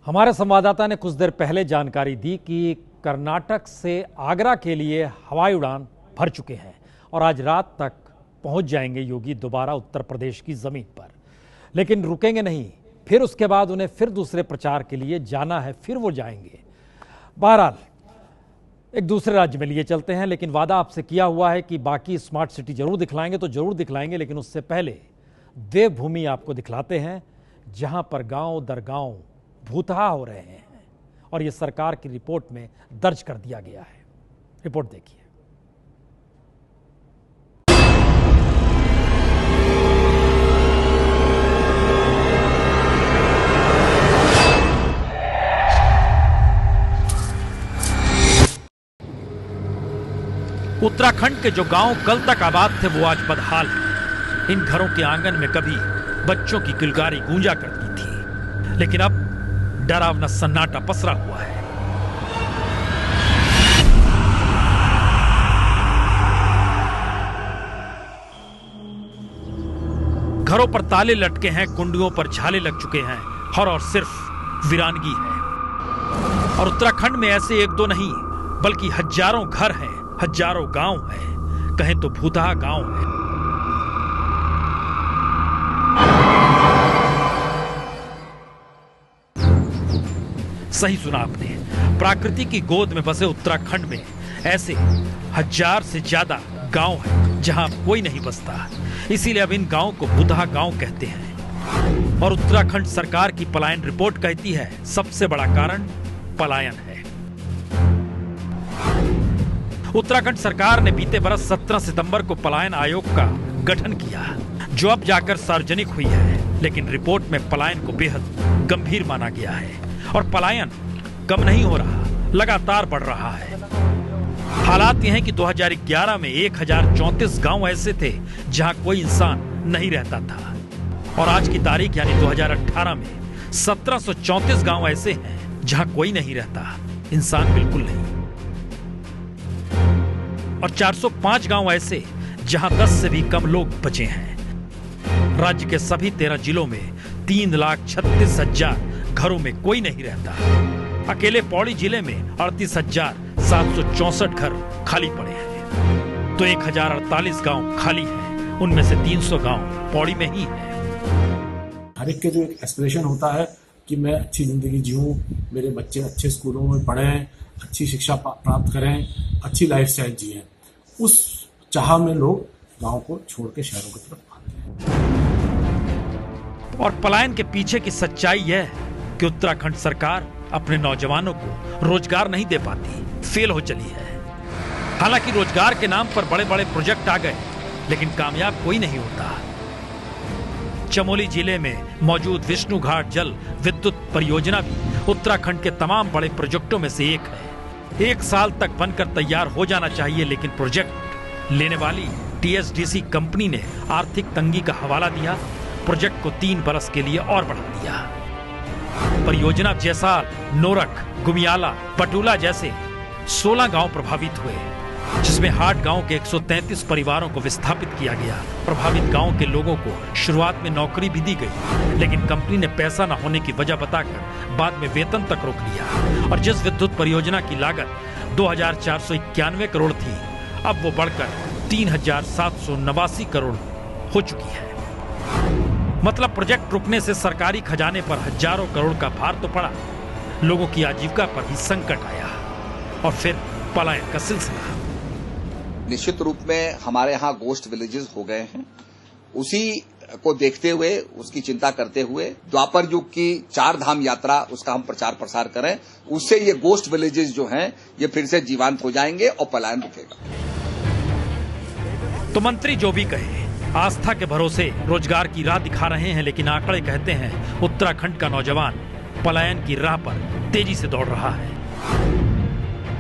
हमारे संवाददाता ने कुछ देर पहले जानकारी दी कि कर्नाटक से आगरा के लिए हवाई उड़ान भर चुके हैं और आज रात तक पहुंच जाएंगे योगी दोबारा उत्तर प्रदेश की जमीन पर। लेकिन रुकेंगे नहीं, फिर उसके बाद उन्हें फिर दूसरे प्रचार के लिए जाना है, फिर वो जाएंगे। बहरहाल एक दूसरे राज्य में लिए चलते हैं, लेकिन वादा आपसे किया हुआ है कि बाकी स्मार्ट सिटी जरूर दिखलाएंगे तो जरूर दिखलाएंगे, लेकिन उससे पहले देवभूमि आपको दिखलाते हैं जहां पर गांव दर गांव भूतहा हो रहे हैं और ये सरकार की रिपोर्ट में दर्ज कर दिया गया है। रिपोर्ट देखिए। उत्तराखंड के जो गांव कल तक आबाद थे वो आज बदहाल हैं। इन घरों के आंगन में कभी बच्चों की किलकारी गूंजा करती थी, लेकिन अब डरावना सन्नाटा पसरा हुआ है। घरों पर ताले लटके हैं, कुंडियों पर झाले लग चुके हैं और सिर्फ वीरानगी है। और उत्तराखंड में ऐसे एक दो नहीं बल्कि हजारों घर हैं, हजारों गांव हैं, कहें तो भूतहा गांव है। सही सुना आपने, प्रकृति की गोद में बसे उत्तराखंड में ऐसे 1000 से ज्यादा गांव हैं जहां कोई नहीं बसता। इसीलिए अब इन गांव को भूतहा गांव कहते हैं। और उत्तराखंड सरकार की पलायन रिपोर्ट कहती है सबसे बड़ा कारण पलायन है। उत्तराखंड सरकार ने बीते बरस 17 सितंबर को पलायन आयोग का गठन किया, जो अब जाकर सार्वजनिक हुई है। लेकिन रिपोर्ट में पलायन को बेहद गंभीर माना गया है और पलायन कम नहीं हो रहा, लगातार बढ़ रहा है। हालात यह है कि 2011 में 1034 गांव ऐसे थे जहां कोई इंसान नहीं रहता था और आज की तारीख यानी 2018 में 1734 गांव ऐसे हैं जहां कोई नहीं रहता, इंसान बिल्कुल नहीं। और 405 गांव ऐसे जहां 10 से भी कम लोग बचे हैं। राज्य के सभी 13 जिलों में 3,36,000 घरों में कोई नहीं रहता। अकेले पौड़ी जिले में 38,764 घर खाली पड़े हैं। तो 1048 गांव खाली हैं, उनमें से 300 गांव पौड़ी में ही हैं। हर एक के जो एक एस्पिरेशन होता है कि मैं अच्छी जिंदगी जीऊं, मेरे बच्चे अच्छे स्कूलों में पढ़ें, अच्छी शिक्षा प्राप्त करें, अच्छी लाइफस्टाइल जिएं, उस चाह में लोग गांव को छोड़ के शहरों की तरफ आते हैं। और पलायन के पीछे की सच्चाई यह है कि उत्तराखंड सरकार अपने नौजवानों को रोजगार नहीं दे पाती, फेल हो चली है। हालांकि रोजगार के नाम पर बड़े बड़े प्रोजेक्ट आ गए, लेकिन कामयाब कोई नहीं होता। चमोली जिले में मौजूद विष्णु घाट जल विद्युत परियोजना भी उत्तराखंड के तमाम बड़े प्रोजेक्टों में से एक है। 1 साल तक बनकर तैयार हो जाना चाहिए, लेकिन प्रोजेक्ट लेने वाली TSDC कंपनी ने आर्थिक तंगी का हवाला दिया, प्रोजेक्ट को 3 बरस के लिए और बढ़ा दिया। परियोजना जैसाल, नोरक, गुमियाला, बटूला जैसे 16 गांव प्रभावित हुए, जिसमें हाट गांव के 133 परिवारों को विस्थापित किया गया। प्रभावित गांव के लोगों को शुरुआत में नौकरी भी दी गई, लेकिन कंपनी ने पैसा न होने की वजह बताकर बाद में वेतन तक रोक लिया। और जिस विद्युत परियोजना की लागत 2,491 करोड़ थी, अब वो बढ़कर 3,789 करोड़ हो चुकी है। मतलब प्रोजेक्ट रुकने से सरकारी खजाने पर हजारों करोड़ का भार तो पड़ा, लोगों की आजीविका पर भी संकट आया और फिर पलायन का सिलसिला। निश्चित रूप में हमारे यहाँ गोस्ट विलेजेस हो गए हैं। उसी को देखते हुए, उसकी चिंता करते हुए द्वापर युग की 4 धाम यात्रा, उसका हम प्रचार प्रसार करें, उससे ये गोस्ट विलेजेस जो हैं ये फिर से जीवंत हो जाएंगे और पलायन रुकेगा। तो मंत्री जो भी कहे, आस्था के भरोसे रोजगार की राह दिखा रहे हैं, लेकिन आंकड़े कहते हैं उत्तराखंड का नौजवान पलायन की राह पर तेजी से दौड़ रहा है।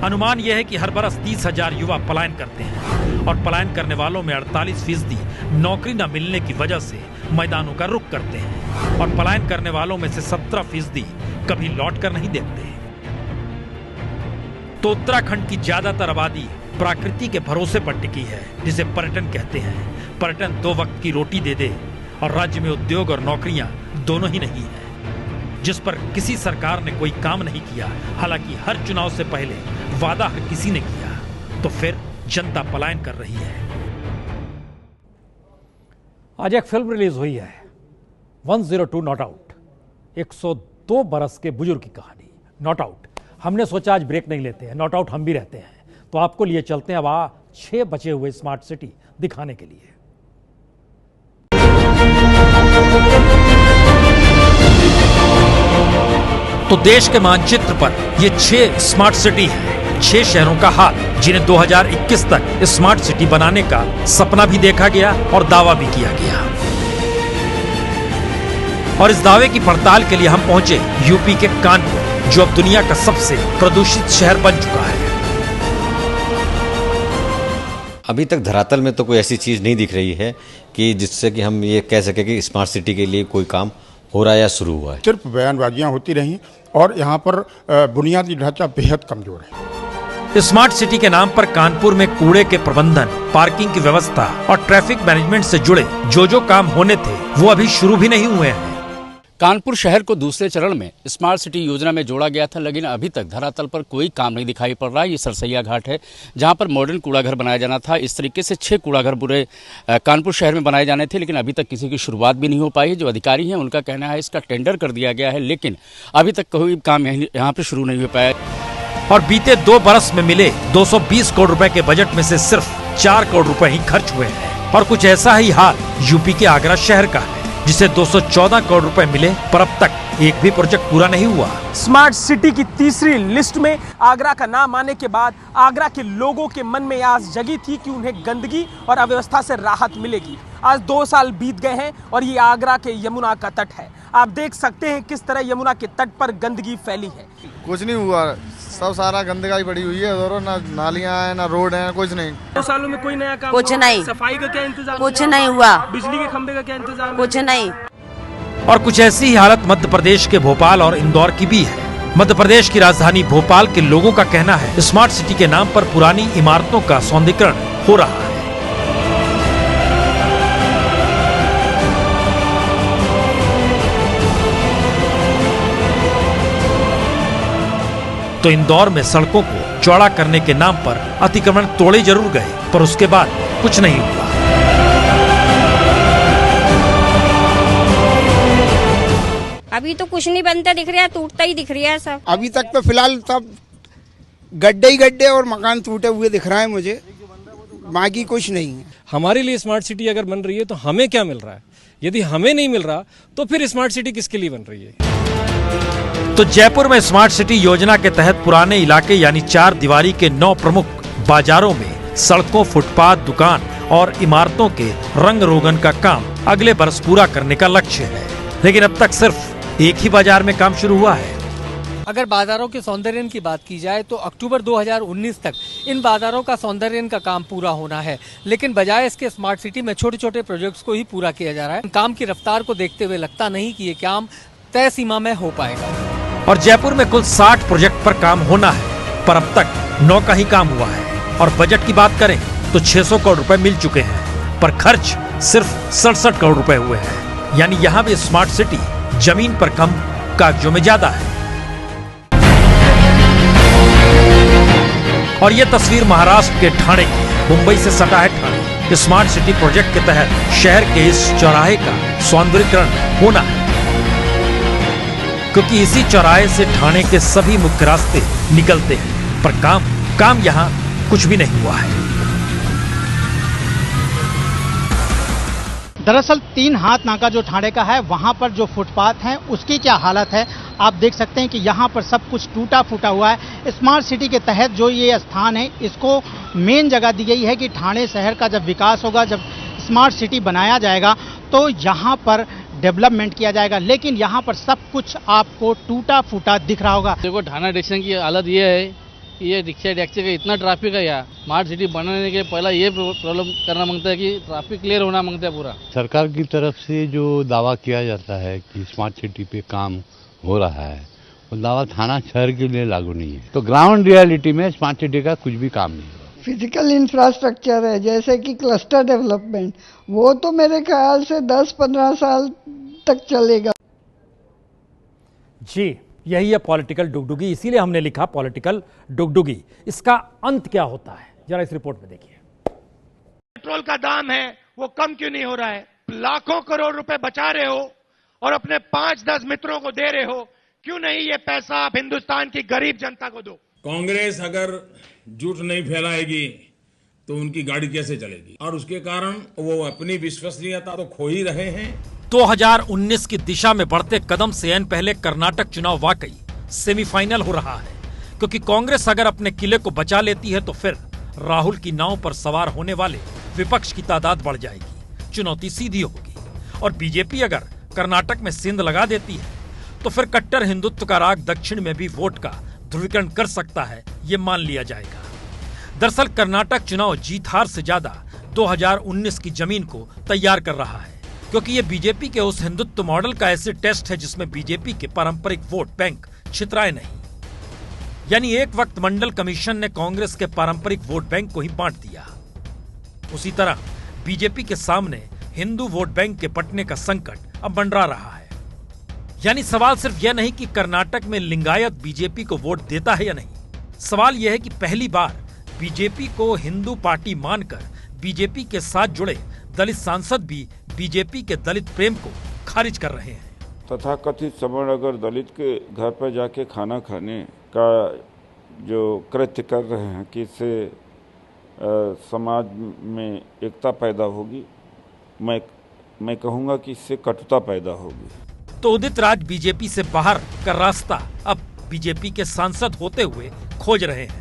अनुमान यह है कि हर बरस 30,000 युवा पलायन करते हैं और पलायन करने वालों में 48% नौकरी न मिलने की वजह से मैदानों का रुख करते हैं और पलायन करने वालों में से 17% कभी लौट कर नहीं देखते। तो उत्तराखंड की ज्यादातर आबादी प्रकृति के भरोसे पर टिकी है, जिसे पर्यटन कहते हैं। पर्यटन 2 वक्त की रोटी दे दे और राज्य में उद्योग और नौकरियां दोनों ही नहीं है, जिस पर किसी सरकार ने कोई काम नहीं किया। हालांकि हर चुनाव से पहले वादा हर किसी ने किया, तो फिर जनता पलायन कर रही है। आज एक फिल्म रिलीज हुई है 102 नॉट आउट। 102 बरस के बुजुर्ग की कहानी। Not out. हमने सोचा आज ब्रेक नहीं लेते हैं, नॉट आउट हम भी रहते हैं, तो आपको लिए चलते हैं अब 6 बचे हुए स्मार्ट सिटी दिखाने के लिए। तो देश के मानचित्र पर ये 6 स्मार्ट सिटी हैं, 6 शहरों का हाल, जिन्हें 2021 तक स्मार्ट सिटी बनाने का सपना भी देखा गया और दावा भी किया गया। और इस दावे की पड़ताल के लिए हम पहुंचे यूपी के कानपुर, जो अब दुनिया का सबसे प्रदूषित शहर बन चुका है। अभी तक धरातल में तो कोई ऐसी चीज नहीं दिख रही है कि जिससे कि हम ये कह सके कि स्मार्ट सिटी के लिए कोई काम हो रहा है या शुरू हुआ है। सिर्फ बयानबाजियां होती रही और यहाँ पर बुनियादी ढांचा बेहद कमजोर है। स्मार्ट सिटी के नाम पर कानपुर में कूड़े के प्रबंधन, पार्किंग की व्यवस्था और ट्रैफिक मैनेजमेंट से जुड़े जो काम होने थे वो अभी शुरू भी नहीं हुए हैं। कानपुर शहर को दूसरे चरण में स्मार्ट सिटी योजना में जोड़ा गया था, लेकिन अभी तक धरातल पर कोई काम नहीं दिखाई पड़ रहा है। ये सरसैया घाट है जहां पर मॉडर्न कूड़ाघर बनाया जाना था। इस तरीके से 6 कूड़ाघर पूरे कानपुर शहर में बनाए जाने थे, लेकिन अभी तक किसी की शुरुआत भी नहीं हो पाई। जो अधिकारी हैं उनका कहना है इसका टेंडर कर दिया गया है, लेकिन अभी तक कोई काम यहाँ पर शुरू नहीं हो पाया। और बीते 2 बरस में मिले 220 करोड़ रुपए के बजट में से सिर्फ 4 करोड़ रुपए ही खर्च हुए हैं। और कुछ ऐसा ही हाल यूपी के आगरा शहर का है, जिसे 214 करोड़ रुपए मिले, पर अब तक एक भी प्रोजेक्ट पूरा नहीं हुआ। स्मार्ट सिटी की तीसरी लिस्ट में आगरा का नाम आने के बाद आगरा के लोगों के मन में आस जगी थी कि उन्हें गंदगी और अव्यवस्था से राहत मिलेगी। आज 2 साल बीत गए हैं और ये आगरा के यमुना का तट है। आप देख सकते हैं किस तरह यमुना के तट पर गंदगी फैली है। कुछ नहीं हुआ, सब सारा गंदगी पड़ी हुई है और ना नालियां हैं ना रोड है, कुछ नहीं। 2 सालों में कोई नया काम कुछ नहीं। सफाई का क्या इंतजाम? कुछ नहीं हुआ। बिजली के खंभे का क्या इंतजाम? कुछ नहीं। और कुछ ऐसी ही हालत मध्य प्रदेश के भोपाल और इंदौर की भी है। मध्य प्रदेश की राजधानी भोपाल के लोगों का कहना है स्मार्ट सिटी के नाम पर पुरानी इमारतों का सौंदर्यीकरण हो रहा है। तो इंदौर में सड़कों को चौड़ा करने के नाम पर अतिक्रमण तोड़े जरूर गए, पर उसके बाद कुछ नहीं हुआ। अभी तो कुछ नहीं बनता दिख रहा है, टूटता ही दिख रहा है सब। अभी तक तो फिलहाल सब गड्ढे ही गड्ढे और मकान टूटे हुए दिख रहा है मुझे, बाकी कुछ नहीं है। हमारे लिए स्मार्ट सिटी अगर बन रही है तो हमें क्या मिल रहा है? यदि हमें नहीं मिल रहा तो फिर स्मार्ट सिटी किसके लिए बन रही है? तो जयपुर में स्मार्ट सिटी योजना के तहत पुराने इलाके यानी 4 दीवारी के 9 प्रमुख बाजारों में सड़कों, फुटपाथ, दुकान और इमारतों के रंग रोगन का काम अगले बरस पूरा करने का लक्ष्य है, लेकिन अब तक सिर्फ एक ही बाजार में काम शुरू हुआ है। अगर बाजारों के सौंदर्यन की बात की जाए तो अक्टूबर 2019 तक इन बाजारों का सौंदर्यन का काम पूरा होना है, लेकिन बजाय इसके स्मार्ट सिटी में छोटे छोटे प्रोजेक्ट्स को ही पूरा किया जा रहा है। काम की रफ्तार को देखते हुए लगता नहीं कि ये काम तय सीमा में हो पाएगा। और जयपुर में कुल 60 प्रोजेक्ट पर काम होना है, पर अब तक 9 का ही काम हुआ है। और बजट की बात करें तो 600 करोड़ रुपए मिल चुके हैं, पर खर्च सिर्फ 67 करोड़ रुपए हुए हैं। यानी यहाँ भी स्मार्ट सिटी जमीन पर कम, कागजों में ज्यादा है। और ये तस्वीर महाराष्ट्र के ठाणे की। मुंबई से सटा है ठाणे। स्मार्ट सिटी प्रोजेक्ट के तहत शहर के इस चौराहे का सौंदर्यीकरण होना है, क्योंकि इसी चौराहे से ठाणे के सभी मुख्य रास्ते निकलते हैं, पर काम यहाँ कुछ भी नहीं हुआ है। दरअसल 3 हाथ नाका जो ठाणे का है, वहां पर जो फुटपाथ हैं उसकी क्या हालत है आप देख सकते हैं कि यहाँ पर सब कुछ टूटा फूटा हुआ है। स्मार्ट सिटी के तहत जो ये स्थान है, इसको मेन जगह दी गई है कि ठाणे शहर का जब विकास होगा, जब स्मार्ट सिटी बनाया जाएगा तो यहाँ पर डेवलपमेंट किया जाएगा, लेकिन यहाँ पर सब कुछ आपको टूटा फूटा दिख रहा होगा। देखो ठाणे स्टेशन की हालत ये है कि ये रिक्शा टैक्सी का इतना ट्रैफिक है यहाँ। स्मार्ट सिटी बनाने के पहला ये प्रॉब्लम करना मांगता है कि ट्रैफिक क्लियर होना मांगता है पूरा। सरकार की तरफ से जो दावा किया जाता है कि स्मार्ट सिटी पे काम हो रहा है, वो दावा थाना शहर के लिए लागू नहीं है। तो ग्राउंड रियलिटी में स्मार्ट सिटी का कुछ भी काम नहीं है। फिजिकल इंफ्रास्ट्रक्चर है जैसे कि क्लस्टर डेवलपमेंट, वो तो मेरे ख्याल से 10-15 साल तक चलेगा। जी, यही है पॉलिटिकल डुगडुगी, इसीलिए हमने लिखा पॉलिटिकल डुगडुगी। इसका अंत क्या होता है, जरा इस रिपोर्ट में देखिए। पेट्रोल का दाम है वो कम क्यों नहीं हो रहा है? लाखों करोड़ रुपए बचा रहे हो और अपने 5-10 मित्रों को दे रहे हो, क्यों नहीं ये पैसा आप हिंदुस्तान की गरीब जनता को दो। कांग्रेस अगर झूठ नहीं फैलाएगी तो उनकी गाड़ी कैसे चलेगी, और उसके कारण वो अपनी विश्वसनीयता तो खो ही रहे हैं। 2019 की दिशा में बढ़ते कदम से ऐन पहले कर्नाटक चुनाव वाकई सेमीफाइनल हो रहा है, क्योंकि कांग्रेस अगर अपने किले को बचा लेती है तो फिर राहुल की नाव पर सवार होने वाले विपक्ष की तादाद बढ़ जाएगी, चुनौती सीधी होगी। और बीजेपी अगर कर्नाटक में सेंध लगा देती है तो फिर कट्टर हिंदुत्व का राग दक्षिण में भी वोट का ध्रुवीकरण कर सकता है, ये मान लिया जाएगा। दरअसल कर्नाटक चुनाव जीत हार से ज्यादा 2019 की जमीन को तैयार कर रहा है, क्योंकि ये बीजेपी के उस हिंदुत्व मॉडल का ऐसे टेस्ट है जिसमें बीजेपी के पारंपरिक वोट बैंक छितराए नहीं। यानी एक वक्त मंडल कमीशन ने कांग्रेस के पारंपरिक वोट बैंक को ही बांट दिया, उसी तरह बीजेपी के सामने हिंदू वोट बैंक के बंटने का संकट अब मंडरा रहा है। यानी सवाल सिर्फ यह नहीं कि कर्नाटक में लिंगायत बीजेपी को वोट देता है या नहीं, सवाल यह है कि पहली बार बीजेपी को हिंदू पार्टी मानकर बीजेपी के साथ जुड़े दलित सांसद भी बीजेपी के दलित प्रेम को खारिज कर रहे हैं। तथाकथित सवर्ण अगर दलित के घर पर जाके खाना खाने का जो कृत्य कर रहे हैं कि इससे समाज में एकता पैदा होगी, मैं कहूँगा कि इससे कटुता पैदा होगी। तो उदित राज बीजेपी से बाहर का रास्ता अब बीजेपी के सांसद होते हुए खोज रहे हैं।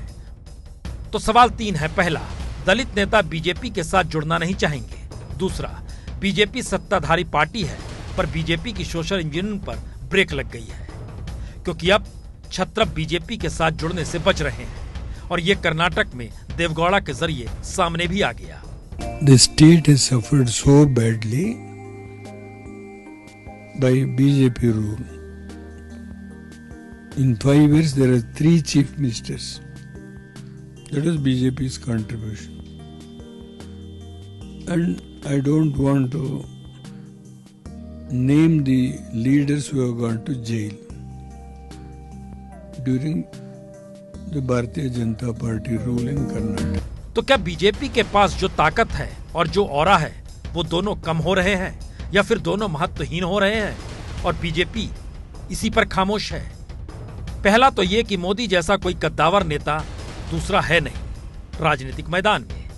तो सवाल 3 है। पहला, दलित नेता बीजेपी के साथ जुड़ना नहीं चाहेंगे। दूसरा, बीजेपी सत्ताधारी पार्टी है पर बीजेपी की सोशल इंजीनियरिंग पर ब्रेक लग गई है, क्योंकि अब छत्रप बीजेपी के साथ जुड़ने से बच रहे हैं और ये कर्नाटक में देवगौड़ा के जरिए सामने भी आ गया। The state has suffered so badly by BJP rule. In 5 years there are 3 chief ministers. That is BJP's contribution. And I don't want to name the leaders who have gone to jail during the Bharatiya Janata Party rule in Karnataka. तो क्या बीजेपी के पास जो ताकत है और जो ऑरा है वो दोनों कम हो रहे हैं या फिर दोनों महत्वहीन हो रहे हैं और बीजेपी इसी पर खामोश है? पहला तो ये कि मोदी जैसा कोई कद्दावर नेता दूसरा है नहीं राजनीतिक मैदान में,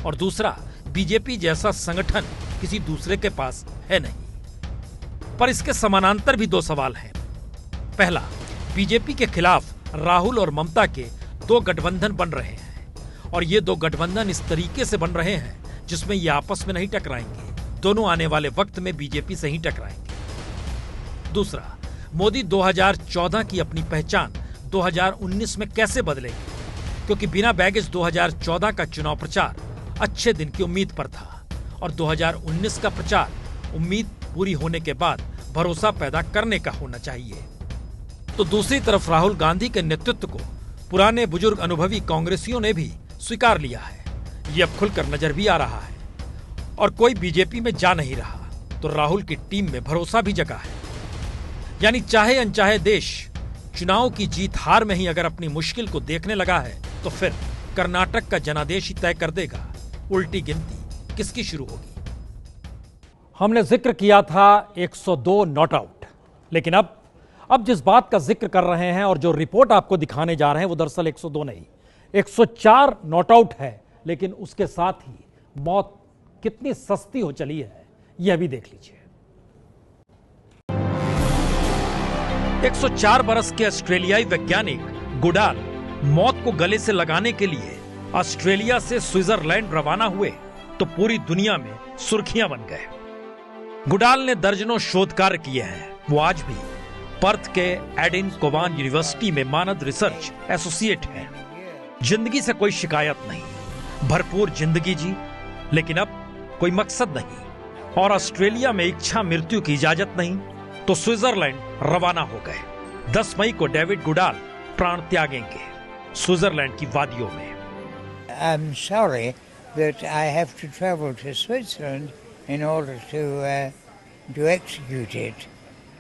और दूसरा बीजेपी जैसा संगठन किसी दूसरे के पास है नहीं। पर इसके समानांतर भी 2 सवाल हैं। पहला, बीजेपी के खिलाफ राहुल और ममता के 2 गठबंधन बन रहे हैं और ये 2 गठबंधन इस तरीके से बन रहे हैं जिसमें ये आपस में नहीं टकराएंगे, दोनों आने वाले वक्त में बीजेपी से ही टकराएंगे। दूसरा, मोदी 2014 की अपनी पहचान 2019 में कैसे बदलेंगे, क्योंकि बिना बैगेज 2014 का चुनाव प्रचार अच्छे दिन की उम्मीद पर था और 2019 का प्रचार उम्मीद पूरी होने के बाद भरोसा पैदा करने का होना चाहिए। तो दूसरी तरफ राहुल गांधी के नेतृत्व को पुराने बुजुर्ग अनुभवी कांग्रेसियों ने भी स्वीकार लिया है। ये अब खुलकर नजर भी आ रहा है और कोई बीजेपी में जा नहीं रहा, तो राहुल की टीम में भरोसा भी जगा है। यानी चाहे अनचाहे देश चुनाव की जीत हार में ही अगर अपनी मुश्किल को देखने लगा है तो फिर कर्नाटक का जनादेश ही तय कर देगा उल्टी गिनती किसकी शुरू होगी। हमने जिक्र किया था 102 नॉट आउट, लेकिन अब जिस बात का जिक्र कर रहे हैं और जो रिपोर्ट आपको दिखाने जा रहे हैं वो दरअसल 102 नहीं 104 नॉट आउट है। लेकिन उसके साथ ही मौत कितनी सस्ती हो चली है यह भी देख लीजिए। 104 बरस के ऑस्ट्रेलियाई वैज्ञानिक गुडाल मौत को गले से लगाने के लिए ऑस्ट्रेलिया से स्विट्जरलैंड रवाना हुए तो पूरी दुनिया में सुर्खियां बन गए। गुडाल ने दर्जनों शोध कार्य किए हैं। वो आज भी पर्थ के एडिन कोवान यूनिवर्सिटी में मानद रिसर्च एसोसिएट हैं। जिंदगी से कोई शिकायत नहीं, भरपूर जिंदगी जी, लेकिन अब कोई मकसद नहीं और ऑस्ट्रेलिया में इच्छा मृत्यु की इजाजत नहीं, तो स्विट्जरलैंड रवाना हो गए। 10 मई को डेविड गुडाल प्राण त्यागेंगे स्विट्जरलैंड की वादियों में। I'm sorry that I have to travel to Switzerland in order to execute it.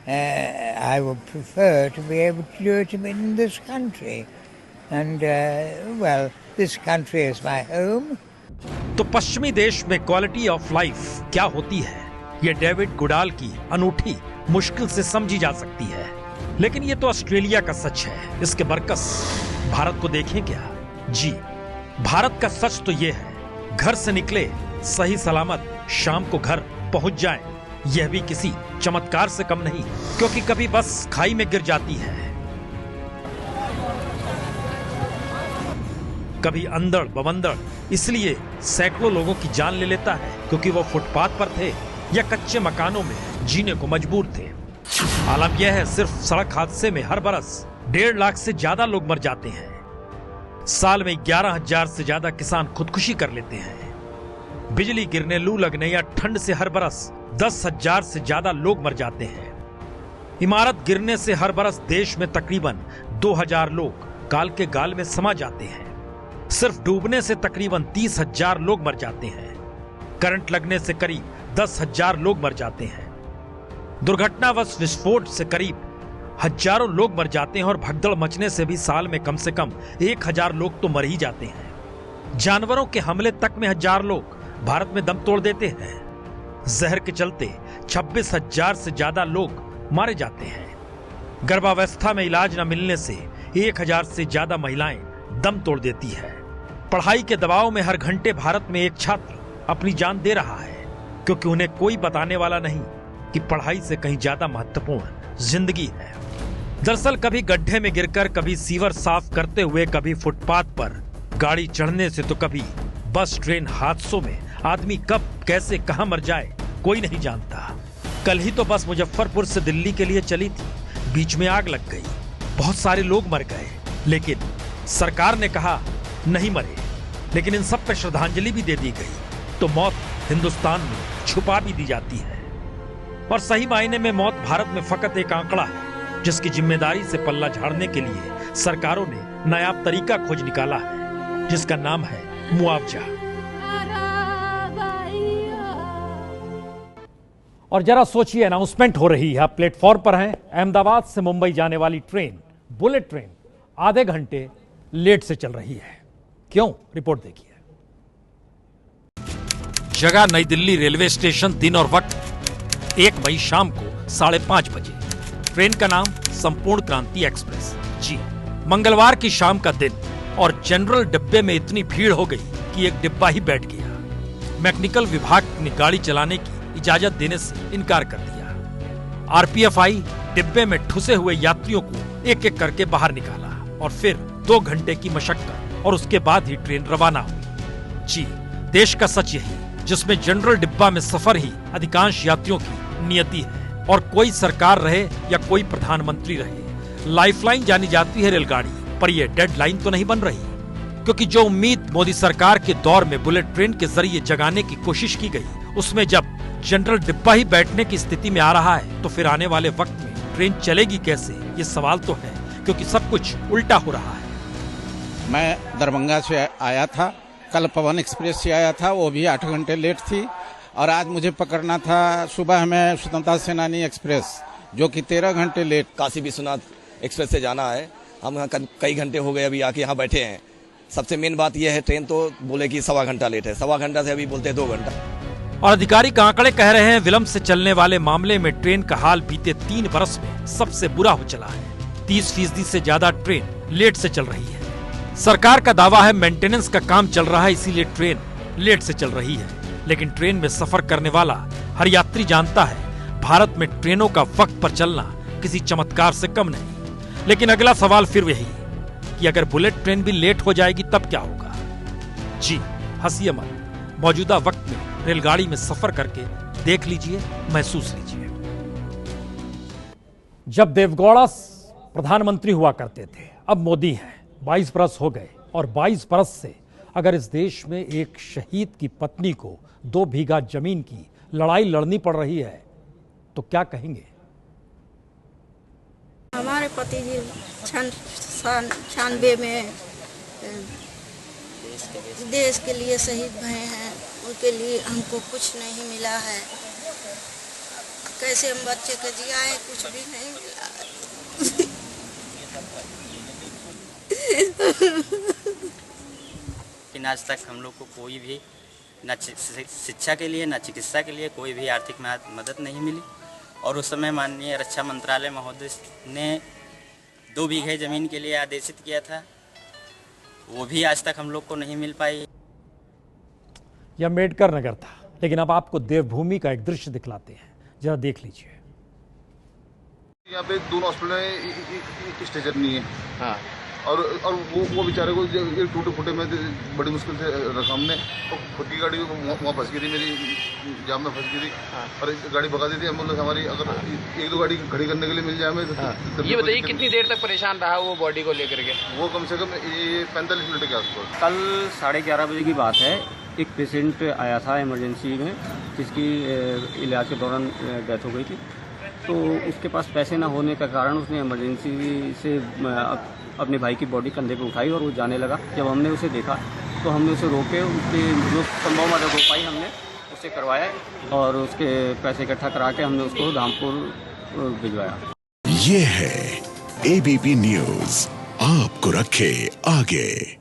I would prefer to be able to do it in this country. And, well, this country is my home. तो पश्चिमी देश में क्वालिटी ऑफ लाइफ क्या होती है ये डेविड गुडाल की अनूठी मुश्किल से समझी जा सकती है, लेकिन ये तो ऑस्ट्रेलिया का सच है। इसके बरकस भारत को देखें क्या? जी, भारत का सच तो ये है, घर से निकले सही सलामत शाम को घर पहुंच जाएं, यह भी किसी चमत्कार से कम नहीं, क्योंकि कभी बस खाई में गिर जाती है, कभी अंधड़ बवंदड़ इसलिए सैकड़ों लोगों की जान ले लेता है क्योंकि वो फुटपाथ पर थे या कच्चे मकानों में जीने को मजबूर थे। आलम यह है, सिर्फ सड़क हादसे में हर बरस 1.5 लाख से ज्यादा लोग मर जाते हैं। साल में 11,000 से ज्यादा किसान खुदकुशी कर लेते हैं। बिजली गिरने, लू लगने या ठंड से हर बरस 10,000 से ज्यादा लोग मर जाते हैं। इमारत गिरने से हर बरस देश में तकरीबन 2,000 लोग काल के गाल में समा जाते हैं। सिर्फ डूबने से तकरीबन 30,000 लोग मर जाते हैं। करंट लगने से करीब 10,000 लोग मर जाते हैं। दुर्घटनावश विस्फोट से करीब हजारों लोग मर जाते हैं और भगदड़ मचने से भी साल में कम से कम 1,000 लोग तो मर ही जाते हैं। जानवरों के हमले तक में 1,000 लोग भारत में दम तोड़ देते हैं। जहर के चलते 26,000 से ज्यादा लोग मारे जाते हैं। गर्भावस्था में इलाज न मिलने से 1,000 से ज्यादा महिलाएं दम तोड़ देती है। पढ़ाई के दबाव में हर घंटे भारत में एक छात्र अपनी जान दे रहा है, क्योंकि उन्हें कोई बताने वाला नहीं कि पढ़ाई से कहीं ज्यादा महत्वपूर्ण जिंदगी है। दरअसल कभी गड्ढे में गिरकर, कभी सीवर साफ करते हुए, कभी फुटपाथ पर गाड़ी चढ़ने से, तो कभी बस ट्रेन हादसों में आदमी कब कैसे कहां मर जाए कोई नहीं जानता। कल ही तो बस मुजफ्फरपुर से दिल्ली के लिए चली थी, बीच में आग लग गई, बहुत सारे लोग मर गए, लेकिन सरकार ने कहा नहीं मरे, लेकिन इन सब पर श्रद्धांजलि भी दे दी गई। तो मौत हिंदुस्तान में छुपा भी दी जाती है, और सही मायने में मौत भारत में फकत एक आंकड़ा है, जिसकी जिम्मेदारी से पल्ला झाड़ने के लिए सरकारों ने नायाब तरीका खोज निकाला है, जिसका नाम है मुआवजा। और जरा सोचिए, अनाउंसमेंट हो रही है, आप प्लेटफॉर्म पर हैं, अहमदाबाद से मुंबई जाने वाली ट्रेन, बुलेट ट्रेन आधे घंटे लेट से चल रही है। क्यों? रिपोर्ट देखिए। जगह नई दिल्ली रेलवे स्टेशन, दिन और वक्त 1 मई शाम को 5:30 बजे। ट्रेन का नाम संपूर्ण क्रांति एक्सप्रेस। जी, मंगलवार की शाम का दिन, और जनरल डिब्बे में इतनी भीड़ हो गई कि एक डिब्बा ही बैठ गया। मैकेनिकल विभाग ने गाड़ी चलाने की इजाजत देने से इनकार कर दिया। आरपीएफ आई, डिब्बे में ठुसे हुए यात्रियों को एक एक करके बाहर निकाला, और फिर 2 घंटे की मशक्कत और उसके बाद ही ट्रेन रवाना हुई। जी, देश का सच यही, जिसमें जनरल डिब्बा में सफर ही अधिकांश यात्रियों की नियति है, और कोई सरकार रहे या कोई प्रधानमंत्री रहे, लाइफलाइन जानी जाती है रेलगाड़ी, पर यह डेडलाइन तो नहीं बन रही, क्योंकि जो उम्मीद मोदी सरकार के दौर में बुलेट ट्रेन के जरिए जगाने की कोशिश की गई, उसमें जब जनरल डिब्बा ही बैठने की स्थिति में आ रहा है, तो फिर आने वाले वक्त में ट्रेन चलेगी कैसे, ये सवाल तो है, क्योंकि सब कुछ उल्टा हो रहा है। मैं दरभंगा से आया था, कल पवन एक्सप्रेस से आया था, वो भी 8 घंटे लेट थी, और आज मुझे पकड़ना था सुबह में स्वतंत्रता सेनानी एक्सप्रेस, जो कि 13 घंटे लेट। काशी विश्वनाथ एक्सप्रेस से जाना है, हम यहाँ कई घंटे हो गए अभी आके यहाँ बैठे हैं। सबसे मेन बात यह है, ट्रेन तो बोले कि 1.25 घंटा लेट है, 1.25 घंटा से अभी बोलते हैं 2 घंटा। और आधिकारिक आंकड़े कह रहे हैं, विलंब से चलने वाले मामले में ट्रेन का हाल बीते 3 बरस में सबसे बुरा हो चला है। 30% से ज्यादा ट्रेन लेट से चल रही है। सरकार का दावा है मेंटेनेंस का काम चल रहा है, इसीलिए ट्रेन लेट से चल रही है, लेकिन ट्रेन में सफर करने वाला हर यात्री जानता है, भारत में ट्रेनों का वक्त पर चलना किसी चमत्कार से कम नहीं। लेकिन अगला सवाल फिर यही कि अगर बुलेट ट्रेन भी लेट हो जाएगी तब क्या होगा? जी, हंसिए मत, मौजूदा वक्त में रेलगाड़ी में सफर करके देख लीजिए, महसूस लीजिए। जब देवगौड़ा प्रधानमंत्री हुआ करते थे, अब मोदी हैं, 22 बरस हो गए, और 22 बरस से अगर इस देश में एक शहीद की पत्नी को 2 बीघा जमीन की लड़ाई लड़नी पड़ रही है, तो क्या कहेंगे? हमारे पति जी 96 में देश के लिए शहीद भए हैं, उनके लिए हमको कुछ नहीं मिला है। कैसे हम बच्चे को जियाए, कुछ भी नहीं मिला। लेकिन आज तक हम लोग को कोई भी न शिक्षा के लिए न चिकित्सा के लिए कोई भी आर्थिक मदद नहीं मिली। और उस समय माननीय रक्षा मंत्रालय महोदय ने 2 बीघे ज़मीन के लिए आदेशित किया था, वो भी आज तक हम लोग को नहीं मिल पाई। यह अम्बेडकर नगर था, लेकिन अब आपको देवभूमि का एक दृश्य दिखलाते हैं, जरा देख लीजिए। यहाँ पे दोनों हॉस्पिटल में एक स्टेशन नहीं है। हाँ। और वो बेचारे को एक टूटे फूटे में बड़ी मुश्किल से रखा हमने। तो खुद की गाड़ी वहाँ फंस गई थी, मेरी जाम में फंस गई थी। हाँ। और गाड़ी भगा दी थी एम्बुलेंस हमारी। अगर 1-2 गाड़ी खड़ी करने के लिए मिल जाए हमें। हाँ। ये बताइए कितनी देर तक परेशान रहा वो बॉडी को लेकर के? वो कम से कम 45 मिनट के आसपास। कल 11:30 बजे की बात है। एक पेशेंट आया था इमरजेंसी में, जिसकी इलाज के दौरान डेथ हो गई थी। तो उसके पास पैसे ना होने के कारण उसने इमरजेंसी से अपने भाई की बॉडी कंधे पे उठाई और वो जाने लगा। जब हमने उसे देखा तो हमने उसे रोके, उसके जो संभव मदद हो पाई हमने उसे करवाया और उसके पैसे इकट्ठा करा के हमने उसको धामपुर भिजवाया। ये है ABP न्यूज़, आपको रखे आगे।